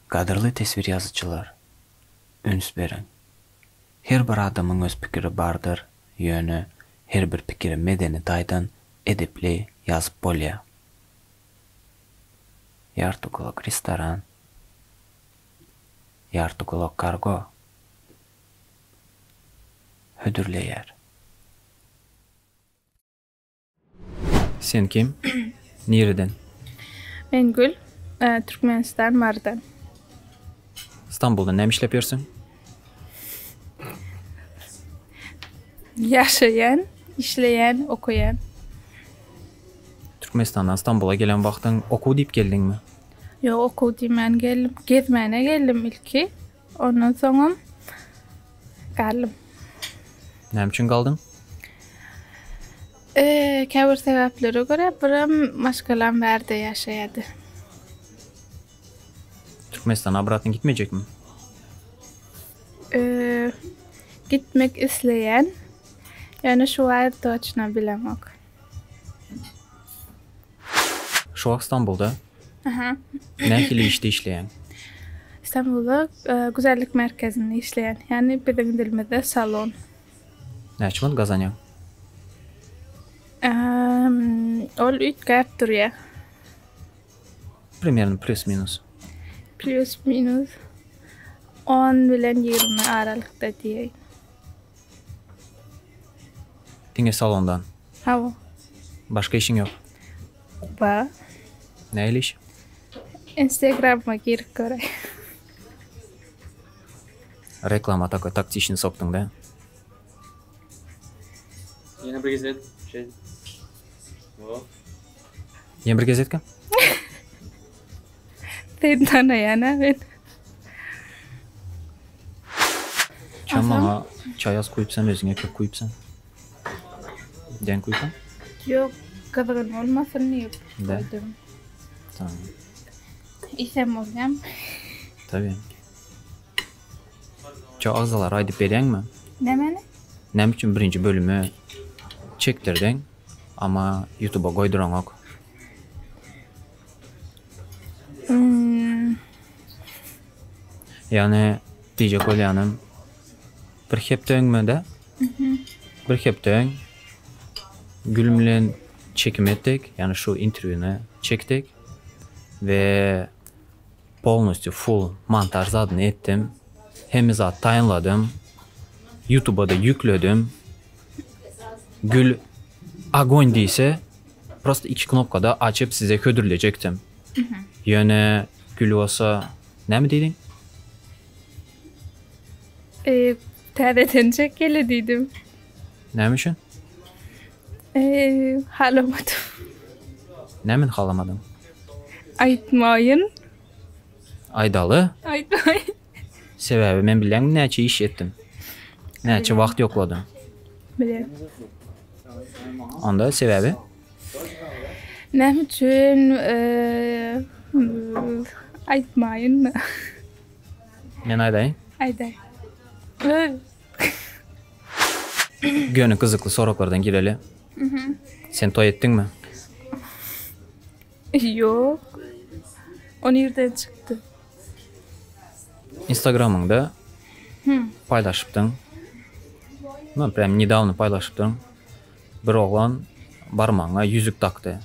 Qadrlı təsvir yazıcılar, üns berin. Her bir adamın öz pikiri bardır, yönü, her bir pikiri medeni daydan edipli yazıp bolya. Yartukulok restoran, yartukulok kargo, hüdürleyer. Sen kim? Nereden? Ben Gül, Türkmenistan Mardan. İstanbul'da ne iş yapıyorsun? Yaşayan, işleyen, okuyan. Türkmenistan'dan İstanbul'a gelen vaxtın oku deyip geldin mi? Yok oku deyim geldim. Gezmene geldim ilki. Ondan sonra kaldım. Ne için kaldın? Kəbir sebeplere göre birim başkalan berde yaşayadı. Türkmenistan'a bırakın gitmeyecek mi? Gitmek isteyen, yani şu an точно bilemek. Şu an İstanbul'da Aha. ne hili işte işleyen? İstanbul'da güzellik merkezinde işleyen, yani bizim dilimizde salon. Ne için kazanıyor? Ol 3 kart duruyor. Примерно plus minus. Plus minus 10 bilen 20 aralıkta diyeyim. Dine salondan. Hava. Başka işin yok. Var. Ne iş? Instagram'a girip göre. Reklama такой тактичный soktun da. Yine bir gezet. Yeni bir gazetka? Sen tanıyan ben. Çamağa çay az koyupsan özüne kök koyupsan. Den koyupsan? Yok, kazanın olmasın diye De. koydum. Tamam. İsem olacağım. Tabii. Çok ağzalar aydıp beriyen mi? Ne mene? Nem için birinci bölümü çektirdin ama YouTube'a koyduran ok. Yani diyecek olyanım bir hepten mi de? Bir hepten Gülümle çekim ettik. Yani şu interview'unu çektik ve polностью full montaj zadını ettim. Hem zat tayinladım. YouTube'a da yükledim. Gül agon değilse просто 2 knopkada açıp size ködürleyecektim. Yani Gül olsa ne mi dedin? TRT'nce gelediydim. Ne için? Halamadım. Ne min halamadın? Aytmayın. Aydalı. Aytmayın. Sebebi ben bilən nəçə iş etdim. Nəçə vaxt yokladım. Bileyim. Onda sebebi? Ne için aytmayın mı? Mən aydayım. Ayday. Gönü kızıklı soraklardan gireli. Sen toy ettin mi? Yok. O nereden çıktı? Instagram'ında paylaşıptın. Ben prям недавно paylaşıptın. Bir oğlan barmağına yüzük taktı.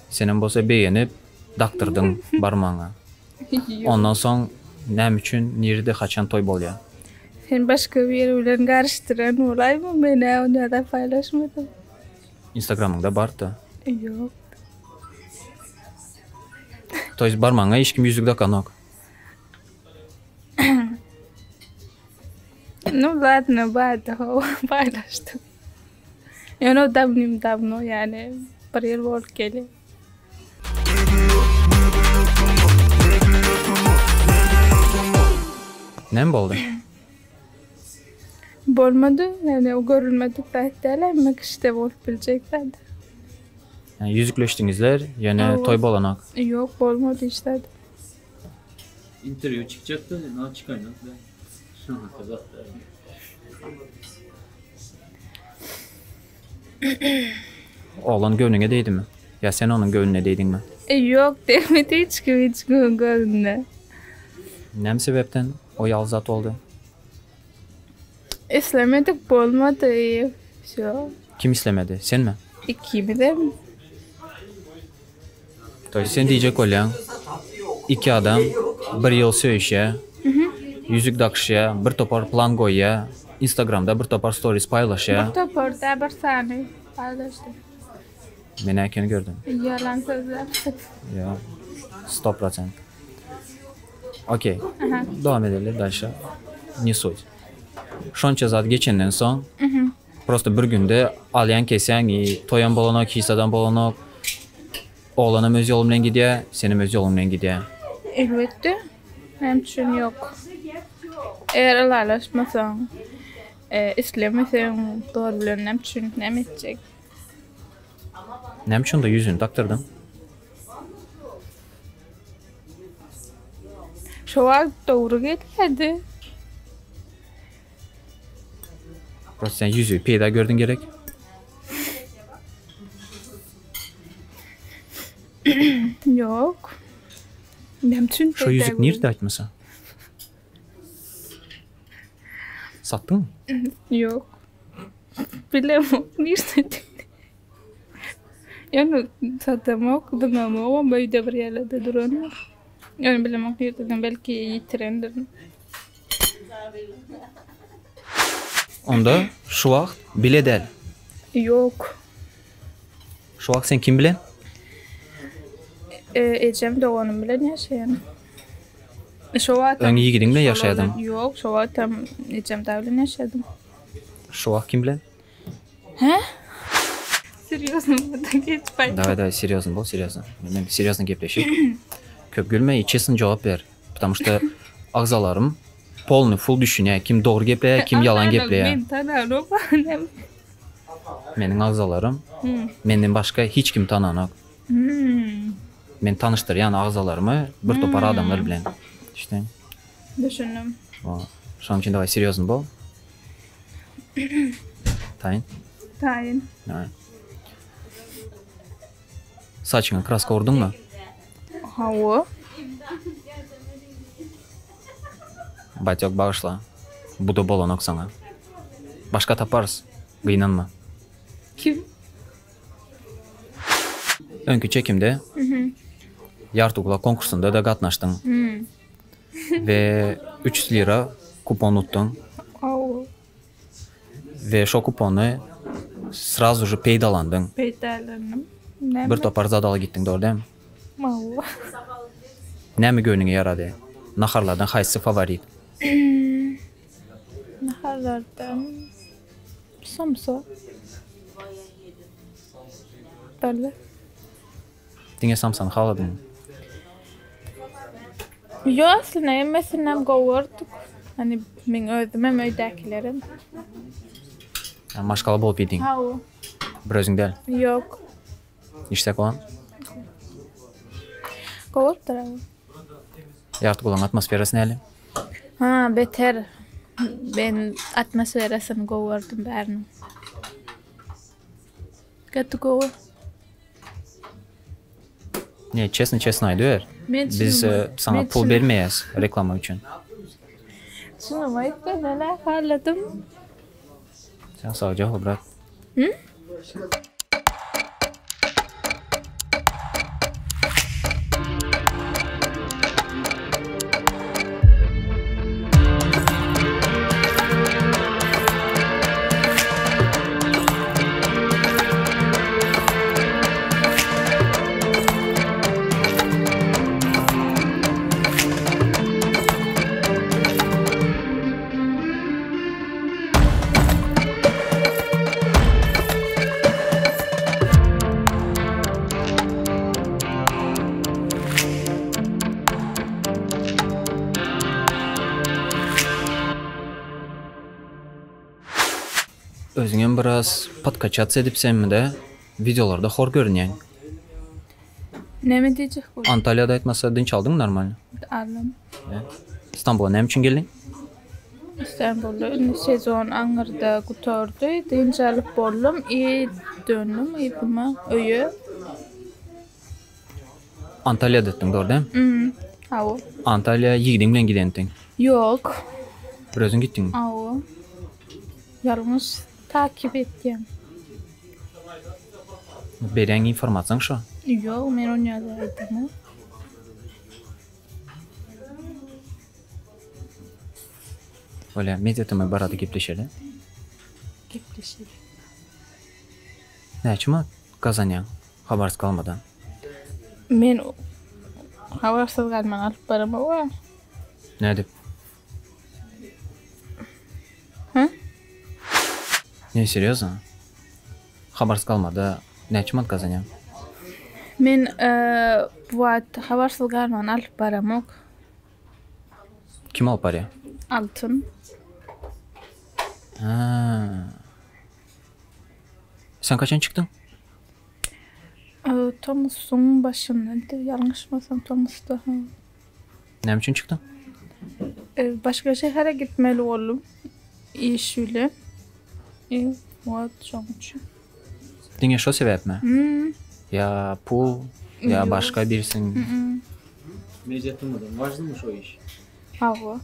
Senin bolsa beğenip taktırdın barmağına. Ondan sonra ne için nerede kaçan toy boluyor? Sen başka bir yerle karıştıran olay mı? Ben onu da paylaşmadım. Instagram'ında bardı. Yok. То есть barmağına hiç kim yüzük takan yok. Ну ладно, بعد paylaştım. Yani o davno yani bir yıl oldu geliyor. Ne mi oldu? Olmadı yani o görülmedi belki işte olup bileceklerdi. Yani yüzükleştinizler yani Evet. toy bolanak. Yok olmadı işte. Interview çıkacaktı. Ne çıkayım? Kazattı. Oğlan gönlüne değdi mi? Ya sen onun gönlüne değdin mi? Yok demedi hiç görünme. Näme sebepden o yalnız zat oldu? İslemedik bolmadı. Şu. Kim islemedi? Sen mi? İkimi de Sen diyecek olan iki adam bir yıl söyüşe, yüzük takışa, bir topar plan koya, Instagram'da bir topar stories paylaşa. bir toporda bir saniye paylaştım. Ben erkeni gördüm. Yalan sözler. Ya 100%. Okey. Devam edelim dальше. Ne sуть. Şonça zat geçenden son prosto bir günde alyan kesen, toyan bolanok, hisadan bolanok, oğlanım öz yolumdan gidiyor, senim öz yolumdan gidiyor. Elbette. Hem için yok. Eğer alaşmasan, istemesen doğru bilen hem için ne edecek? Nem için de yüzünü taktırdım. Şu an doğru geldi. Prosto sen yüzüğü peyda gördün gerek. Yok. Hem için Şu yüzük nerede açmasa? Sattın mı? Yok. Bilemem. Nerede? Yani satmak, demem ama böyle bir yerlerde duran. Yani bilemem nereden belki yitirendir. Onda şu vakt bile del. Yok. Şu vakt sen kim bilen? Ecem de onun bilen yaşayan. Şu an Ön yigidin bilen yaşayadım. Yok, şu an tam Ecem de bilen yaşadım. Şu vakt kim bilen? He? Серьезно, buradan geç bay. Давай, серьезно бол, серьезно. Ben серьезно gepleşik. Köp gülme, честно cevap ver. Потому что ağzalarım polnu full düşünüyor. Kim doğru gepleyer, kim yalan gepleyer. Ben tanarım. Menin ağzalarım, menden başka hiç kim tananok. Men tanıştıryan ağzalarımı bir topar adamlar bilen. İşte. Düşündüm. Şunun için давай, серьезно бол. Tayin. Tayin. Evet. Saçına kraska vurdun mu? Hava. Batyok bağışla. Bu da bolanok sana. Başka taparız. Kıynanma. Kim? Önkü çekimde Yartukla konkursunda da katnaştın. Ve 300 lira kupon uttun. Hava. Ve şu kuponu sразу же peydalandın. Peydalanım. Bir topar zadalı gittin doğru değil mi? Hava. Ne mi gönlüne yaradı? Naharlardan haysi favorit? Naharlardan samsa. Böyle. Dine samsanı haladın mı? Yo aslında yemesinden kovurduk. Hani ben özümem öydekilerim. Yani maşkalı bolup yedin. Hava. Bir özün değil. Yok. İşte olan. Kovurdur ama. Yartuk olan atmosferası neyli? Ha beter. Ben atmosferasını kovurdum bärinin. Kötü kovur. Ne, честно aydı. Biz sana pul vermeyiz reklama için. Şunu ayıpta neler parladım. Sen sağ cevap bırak. Özüňem biraz podkaçat edipsen mi de videolarda hor görünýän. Ne mi diyecek bu? Antalya'da etmasa dınç aldın normal. Alım. İstanbul'a ne için geldin? İstanbul'da sezon Angar'da kutordu. Deyince alıp bollum. İyi döndüm. İyipime öyü. Antalya'da ettin doğru değil mi? Awo. Antalya yigidin bilen gidendin. Yok. Bir özün gittin. Awo. Yalnız takip etdim. Beren informasiyon şu. Yok, men onu yazaydım. Böyle medyatımı barada gepleşeli. Gepleşelim. Näçe kazanyan habarsız kalmadan. Men havarsız galman alıp barama var. Ne dep? Hı? Ne seriozan? Habarsız kalmada näçe kazanyan? Men bu havarsız galman alıp baramak. Kim alıp barya? Altın. Ha. Sen kaçan çıktın? Thomas'un başında. Yanlışmasam Thomas'ta. Ne için çıktın? Başka şehre gitmeli oğlum. İş öyle. What sonuç? Dinge şu sebep mi? Ya pul ya Yok. başka birisin. Medyatımdan važno mu o iş? Hava.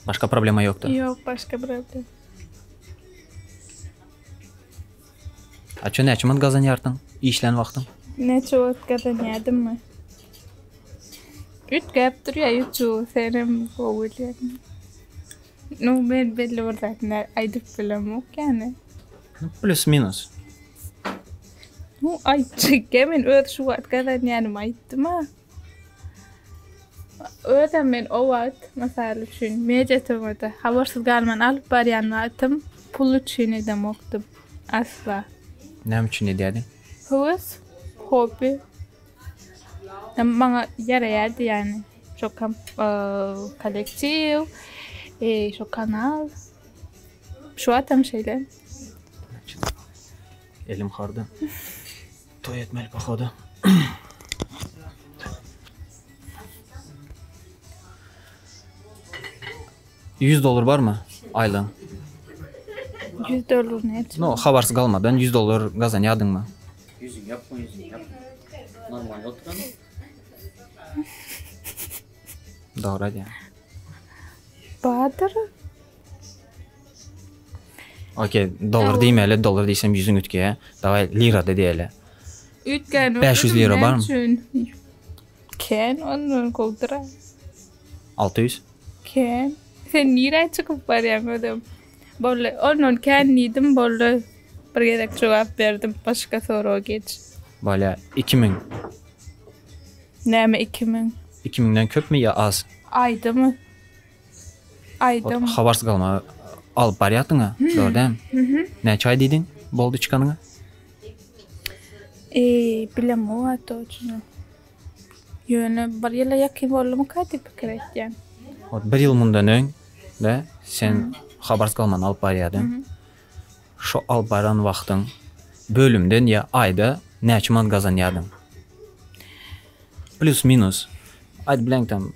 Başka problema yoktu. Yok başka problem. Açı näçe kazanyardın? İşlen vaxtın. Ne çok kazanıyordum mu? Üç gap duruyor YouTube senin kovuluyor. No ben belli orada aydıp bilemem yok yani. Plus minus. No ay çıkemin öyle şu at kazanıyordum aydım ha. Öyle men o at mesela için mecetime de havarsız galman alıp barayan atım pul için edem oktum asla. Ne için ne diyordun? Hıvız, hobi. Bana yarayardı yani. Çok kolektif, çok kanal. Şu atam şeyler. Elim hardı. Toy etmeli pahoda. $100 var mı aylığın? $100 ne? No, habarsız kalmadan $100 kazanyardın mı? Yüzün yapma, yüzün yapma. Normal oturan. Doğru hadi yani. Bahadır. Okey, dolar deymeli, dolar deysem yüzün ütkeye. Davay lira de diyelim. Ütken 500 lira var mı? Ken, onun koltura. 600. Ken. Sen nira çıkıp var ya ödüm. Böyle onun ken nidim böyle bir gerek cevap verdim. Başka soru geç. Böyle 2000. Ne mi 2000? 2000'den köp mü ya az? Aydı mı? Aydı mı? Habarsız kalma. Alıp barıyatın ha. Doğru değil mi? Ne çay dedin? Boldu çıkanına? Bilem o hatta ucunu. Yönü bir yıla yakın olumu kadı fikir etken. Bir yıl bundan ön de sen habarsız kalman alıp barıyadın. Şu alıp baran vaxtın bölümden ya ayda neçman kazanyardın? Plus minus. Aydı bilen tam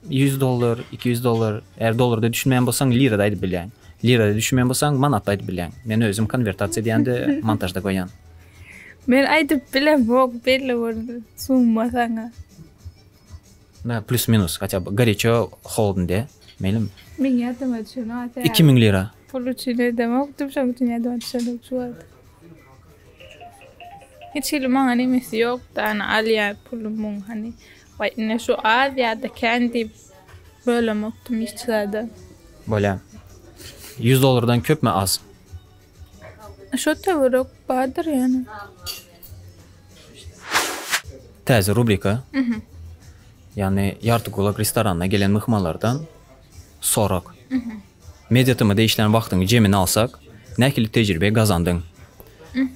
$100, $200. Eğer dolarda düşünmeyen bolsan lirada aydı bilen. Lirada düşünmeyen bolsan manat aydı bilen. Men özüm konvertasiya diyende montajda koyan. Men aydı bilem yok belli oldu. Summa sana. Ne plus minus хотя бы горячо холодно de. Melim. Men yadım açın ha. 2000 lira. Pulu çile demek tüm şey bütün yadım açın şu an. Hiç ilman hani mesi yok da ana aliya pulumun hani. Vay ne şu ad ya da kendi böyle mutlu işçilerde. Böyle $100'dan köp mü az? Şu tavırok bahadır yani. Təzə rubrika. Yani yartı kulak restoranına gelen mıhmalardan sorak. Medyatımı işlenen vaxtını cemini alsak, nə kimi tecrübe kazandın?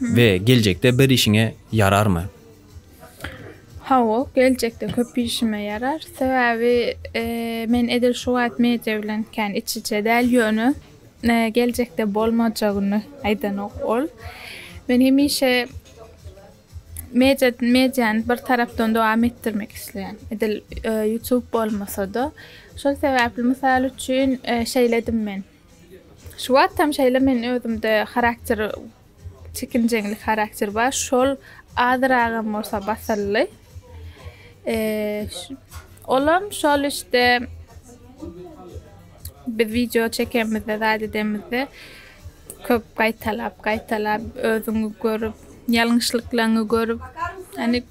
Ve gelecekte bir işine yarar mı? Hava gelecekte köp işime yarar. Sebebi men edil şu at medyavlanken iç içe del yönü gelecekte bolmacağını aydan ol. Ben hemişe medyan bir taraftan devam ettirmek isteyen. Edil YouTube olmasa da. Şu sebeple misal için şeyledim men. Şu attam şeyle men özümde karakter çekinceğlik karakter var. Şol adırağım olsa basarlı. Olam şol işte bir video çekemizde, dadedemizde köp kaytalap özünü görüp, yanlışlıklarını görüp, hani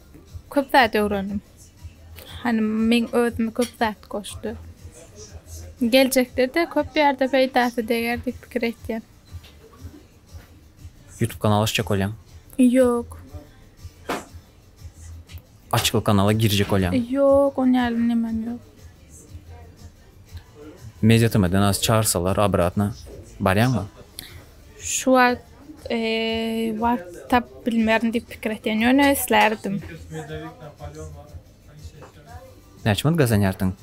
köp zat öğrendim. Hani men özümü köp zat koştu. Gelecekte de köp yerde peydası degerdik fikir etken. YouTube kanalı açacak olam. Yok. Açıklı kanala girecek olam. Yok, onun yerine hemen yok. Medyatımdan az çağırsalar abratına baryan mı? Şu an WhatsApp bilmeyen deyip fikir etken yöne eslerdim. Ne açmadı gazanyardın?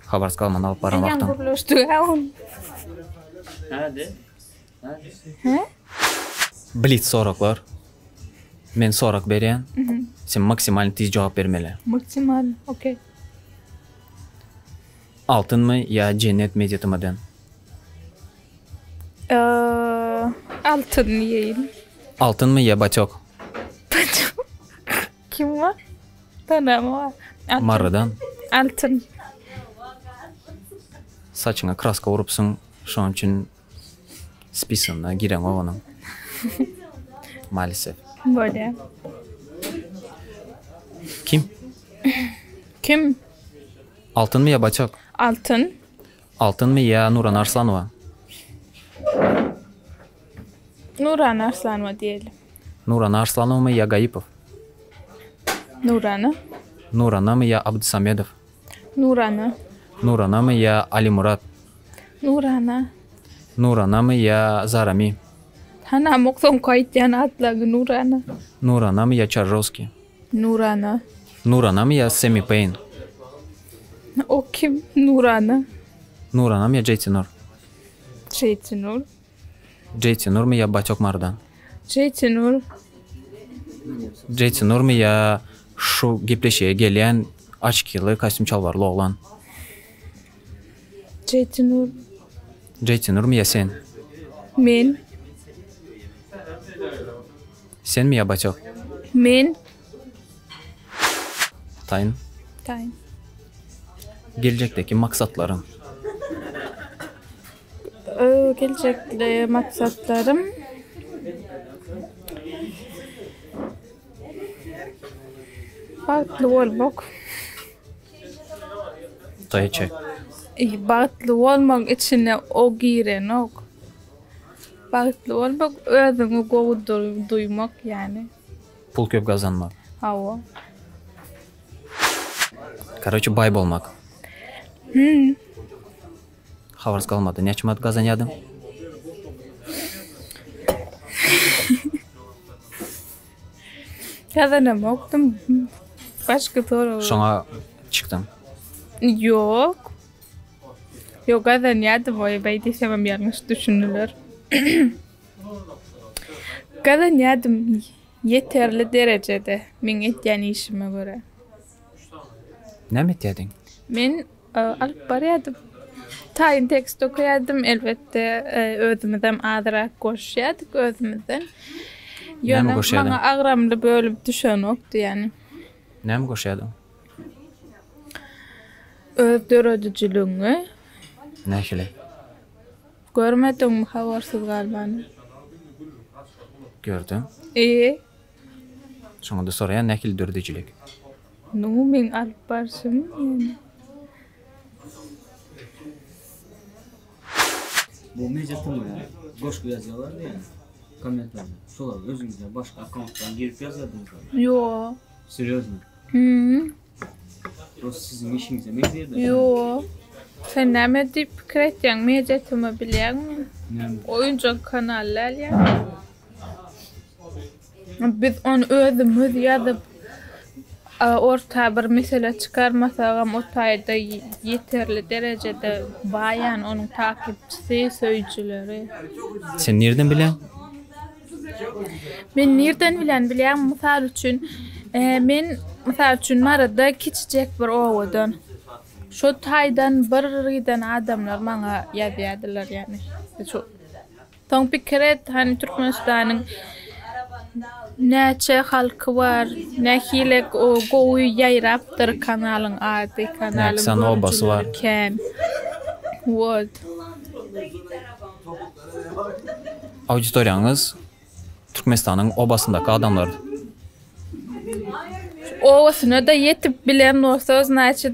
Habarız kalman alıp baran Yan vaktan. kuruluştu on. Hadi. He? Blitz soraklar. Men sorak beren. Sen maksimal tiz cevap vermeli. Maksimal, okey. Altın mı ya cennet medyatımdan? Altın yiyeyim. Altın mı ya batok? Kim var? Tanım var. Altın. Marradan. Altın. Saçına kraska vurupsun. Şun için spisonuna giren onun. Maalesef. Böyle. Kim? Kim? Altın mı ya batok? Altın. Altın mı ya Nuran Arslanova? Nuran Arslanova diyelim. Nuran Arslanova mı ya Gayipov? Nuran'ı. Nuran'a mı ya Abdusamedov? Nuran'ı. Nuran'a mı ya Ali Murat? Nuran'a. Nuran'a mı ya Zarami? Hana mokson kayıtyan atlağı Nuran'a. Nuran'a mı ya Charrovski? Nuran'a. Nuran'a mı ya Semi Payne? O kim? Nuran'a. Nuran'a mı ya Jaytinur? Jaytinur. Jaytinur mu ya Batok Mardan? Jaytinur. Jaytinur mu ya şu gepleşeye gelen açkılı kostyum çalvarlı oğlan? Jaytinur. Jaytinur mu ya sen? Men. Sen mi ya Batok? Men. Tayin. Tayin. Gelecekteki maksatların. Gelecekli maksatlarım. Bağıtlı olmak. Tayıçı. Bağıtlı olmak içine o giren ok. Bağıtlı olmak özünü govu duymak yani. Pul köp kazanmak. Hava. Короче, bay olmak. Havarız kalmadı. Ne açmadı kazanyadım? Kazanamaktum. Başka soru. Şuna çıktım. Yok. Yok kazanayadım o ben desem yanlış düşünülür. Kazanayadım yeterli derecede men etken işime göre. Ne mi dedin? Men alıp barayadım. Tayin tekst okuyadım elbette özümüzden adırak koşuyadık özümüzden. Ne mi koşuyordun? Bana ağramlı bölüp düşen yoktu yani. Ne mi koşuyordun? Öldürücülüğünü. Ne şöyle? Görmedin mi havarsız galiba? Gördüm. Şuna da soraya nekil dördücülük. No, men alıp barsın yani. Bu medyatımı ya. Boş yazıyorlardı ya. Komentarda. Solar özünüzde başka account'tan girip yazıyordunuz. Yo. Seriöz mü? O sizin işinize mi girdi? Yo. Sen ne deyip fikir etken medyatımı biliyor musun? Ne? Oyuncak kanallar ya. Biz onu özümüz yazıp orta bir mesele çıkarmasağım ortayda yeterli derecede bayan onun takipçisi, sözcüleri. Sen nereden bilen? Ben nereden bilen misal üçün men misal üçün marada kiçicek bir oğudan. Şu taydan biriden adamlar bana yazıyorlar yani. Şu. Ton fikret hani Türkmenistan'ın Näçe halkı var, nähilek o gowy ýaýrapdyr kanalyň ady, kanalyň Näçe obasy var. Ken. What? Auditoriýaňyz Türkmenistanyň obasyndaky adamlar. Owasyna da yetip bilen bolsa näçe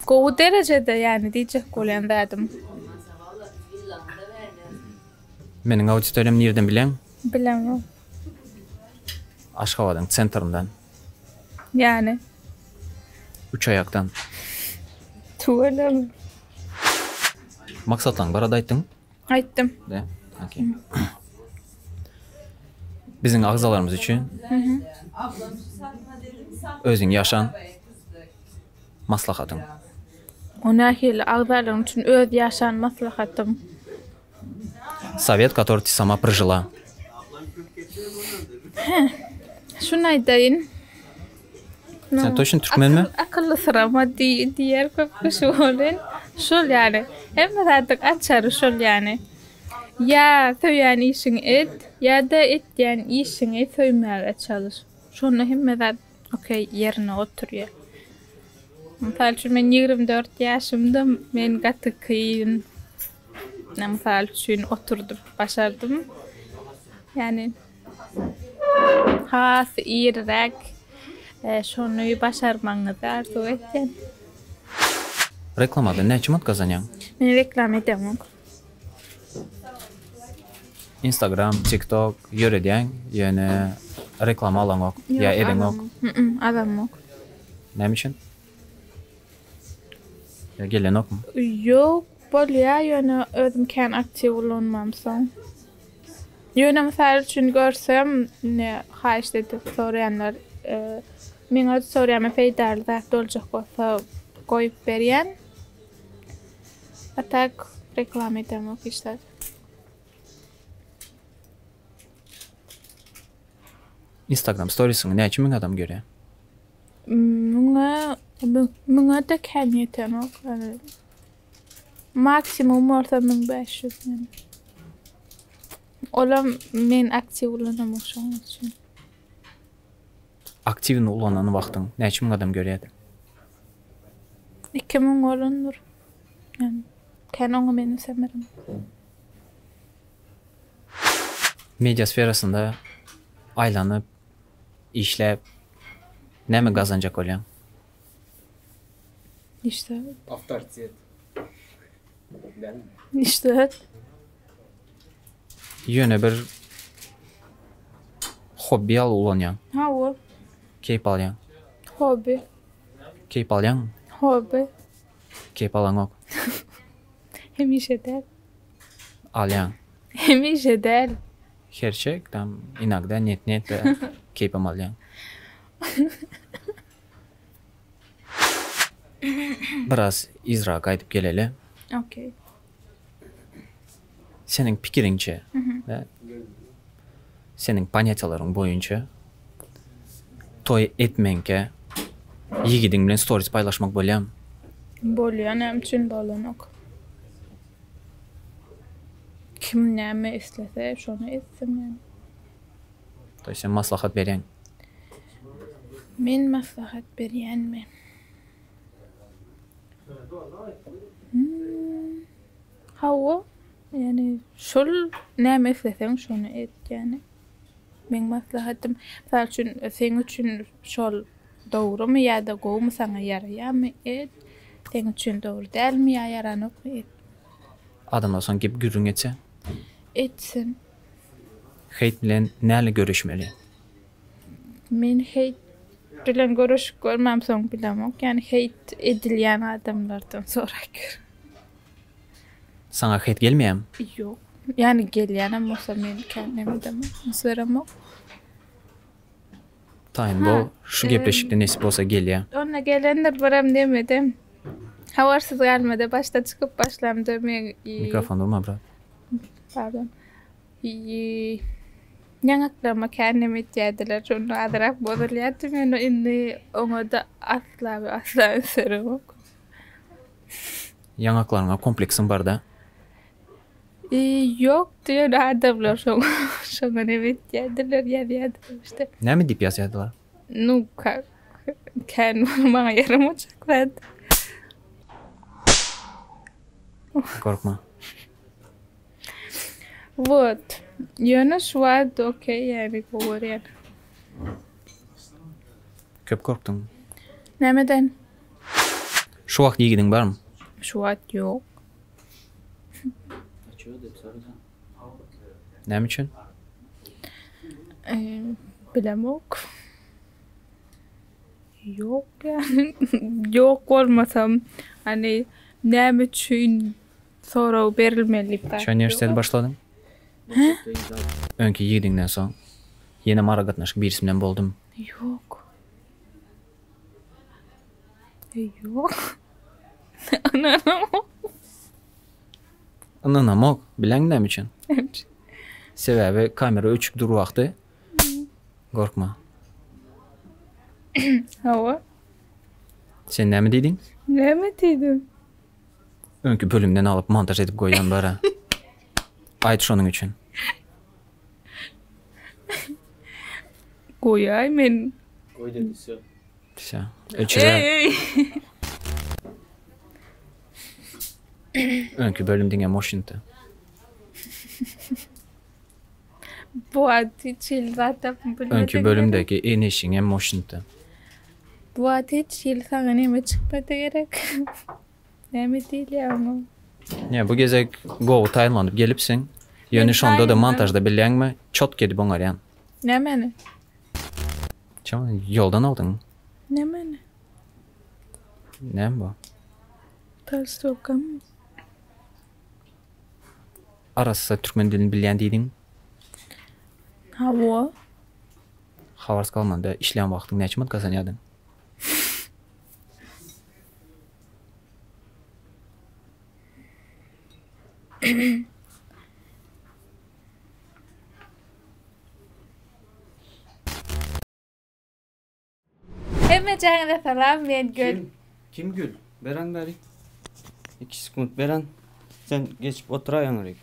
gowy derejede ýani diýjek bolýandadım. Meniň auditoriýam nerden bilen? Bilemem. Aşgabatyň sentryndan, Yani. üç ayakdan. Tuvalem. Maksatlaň barada aýtdyň? Aýtdym. De. Okay. Bizim agzalarımız için özüň yaşan maslahatın. Ona hil agzaryň üçin öz ýaşan maslahatym. Совет, который ты сама прожила. Şunu aýdaýyn. Sen точно türkmenmi? Akıllı sırama diğer köpküşü olun. Şol yani. Hem zaten açarı şol yani. Ya söýän işin et, ya da etýän işini söýmäge çalış. Şonu hem zaten okey yerine oturýar. Misal üçin men 24 ýaşymda men gaty kıyın. Misal üçin oturdum, başardım. Yani has irrek şonu başarmaňyzy arzu etýän. Reklamada näçe mat kazanýan? Men reklam edemok. Instagram, TikTok, ýöredýän, ýöne reklama alaňok, ýa edeňok. Adamok. Näme üçin? Ya gelenokmu? Yok, bolýar ýöne özüm kän aktiv bolanmamsaň. Ýöne misal üçin görsem, ne haýyş edip soraýanlar, meňe soraýama peýdar zat boljak bolsa goýup berýän. Atak reklam edemok işte. Instagram storiesini näçe ming adam görýär? Müňe de kän ýetemok. Maksimum orta 1500 yani. Olam men aktiv bolanam şoň üçin. Aktivni ulanan wagtyň näçe ming adam görýärdi? 2000 olandyr. Yani kän oňa meni semerim. Media sferasynda aýlanyp, işläp, näme gazanjak bolýan? İşte. Авторитет. İşte. Ýöne bir hobby al ulanýan, Ha o. keyp alýan. Hobi. Keyp alýan, Hobi. keyp alaňok. Hemişe der. Alýan. Hemişe der. Herçek tam inagda net de keypam alýan. Biraz izra gaýdyp geleli. Okey. Senin pikiriňçe we senin panyatalaryň boýunça toy etmenke ýigidiň bilen stories paýlaşmak bolýam. Bolýan hem üçin bolanok. Kim näme islese şonu etsin yani. Toy sen maslahat berýän. Men maslahat berýänmi? Hawa yani şol näme islesem şonu et yani. Men maslahatym misal üçin sen üçin şol dogrymy ýa-da gowmy saňa ýaraýarmy et? Sen üçin dogry dälmi ýa ýaranokmy et? Adamlar son gep gürrüň etse, Etsin. heyt bilen näle görüşmeli? Men heyt bilen görmem soň bilemok. Yani heyt edilýän adamlardan sorak. Sana heyt gelmeýär? Yok. Yani gelýän bolsa men kendime demem. Soramok. Taýyn bol, şu gepleşikde nesip bolsa gelýär. Ona gelenler baram demedim. Havarsız gelmedi. Başta çıkıp başlam demek. Mikrofon durma brat. Pardon. Ňaňaklama kendime etýärdiler. Şonu adarak bodulýardy. Men indi oňa da asla soramok. Ýaňaklaryňa kompleksin bar da. Yok diyor adamlar şoňa evet ýerdiler ýerdiler işte. Näme diýip ýazýardylar? Nu kan maňa yaramajak ben. Korkma. Вот. Ýöne şu wagt okey ýani gowerýär. Köp korktum. Nämeden? Şu wagt ýigidin barmy? Şu wagt ýok. Näme üçin? Bilemok. Yok yani. Yok olmasam hani näme üçin sorag berilmeli. Şu üniversitede başladyň? Öňkü ýigdiňden soň ýene mara gatnaşyk birisi bilen boldum. Yok. Yok. Anam. Ananamok, bilen näme üçin? Sebäbi kamera öçüp dur wagty. Korkma. Hawa. Sen näme diýdiň? Näme diýdim? Öňkü bölümden alıp montaj edip goýan bara. Aýt şonuň üçin. Goýay men. Koy dedi sen. Şa. Öçüre. Öňkü bölüm diňe moşinty. Bu adı zaten Öňkü bölümdeki en işiňe moşinty. Bu adı sana näme çıkmadı gerek. Näme diýil ama. Ya bu gezek go taýlandyp gelipsiň. Ýöne şonda da montajda bilýäňmi? Çot gedip oňarýan. Nämeni? Çama ýoldan aldyň. Nämeni? Näme bu? Talstokam. Arasy türkmen dilini bilýän diýdiň. Hawa. Havars kalmanda işleyen vaktin neçe mat kazanıyordun? Emme canına falan ben gül. Kim Gül? Beren gari. 2 sekund Beren. Sen geçip oturayan oraya.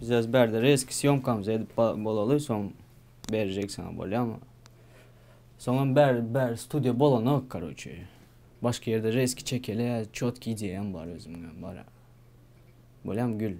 Biz ezberde reski syomkamızı edip bolalı son verecek sana böyle ama. Sonra ber stüdyo bolana ok karoçe. Başka yerde reski çekele çot gideyim var özümden bara. Böyle Gül.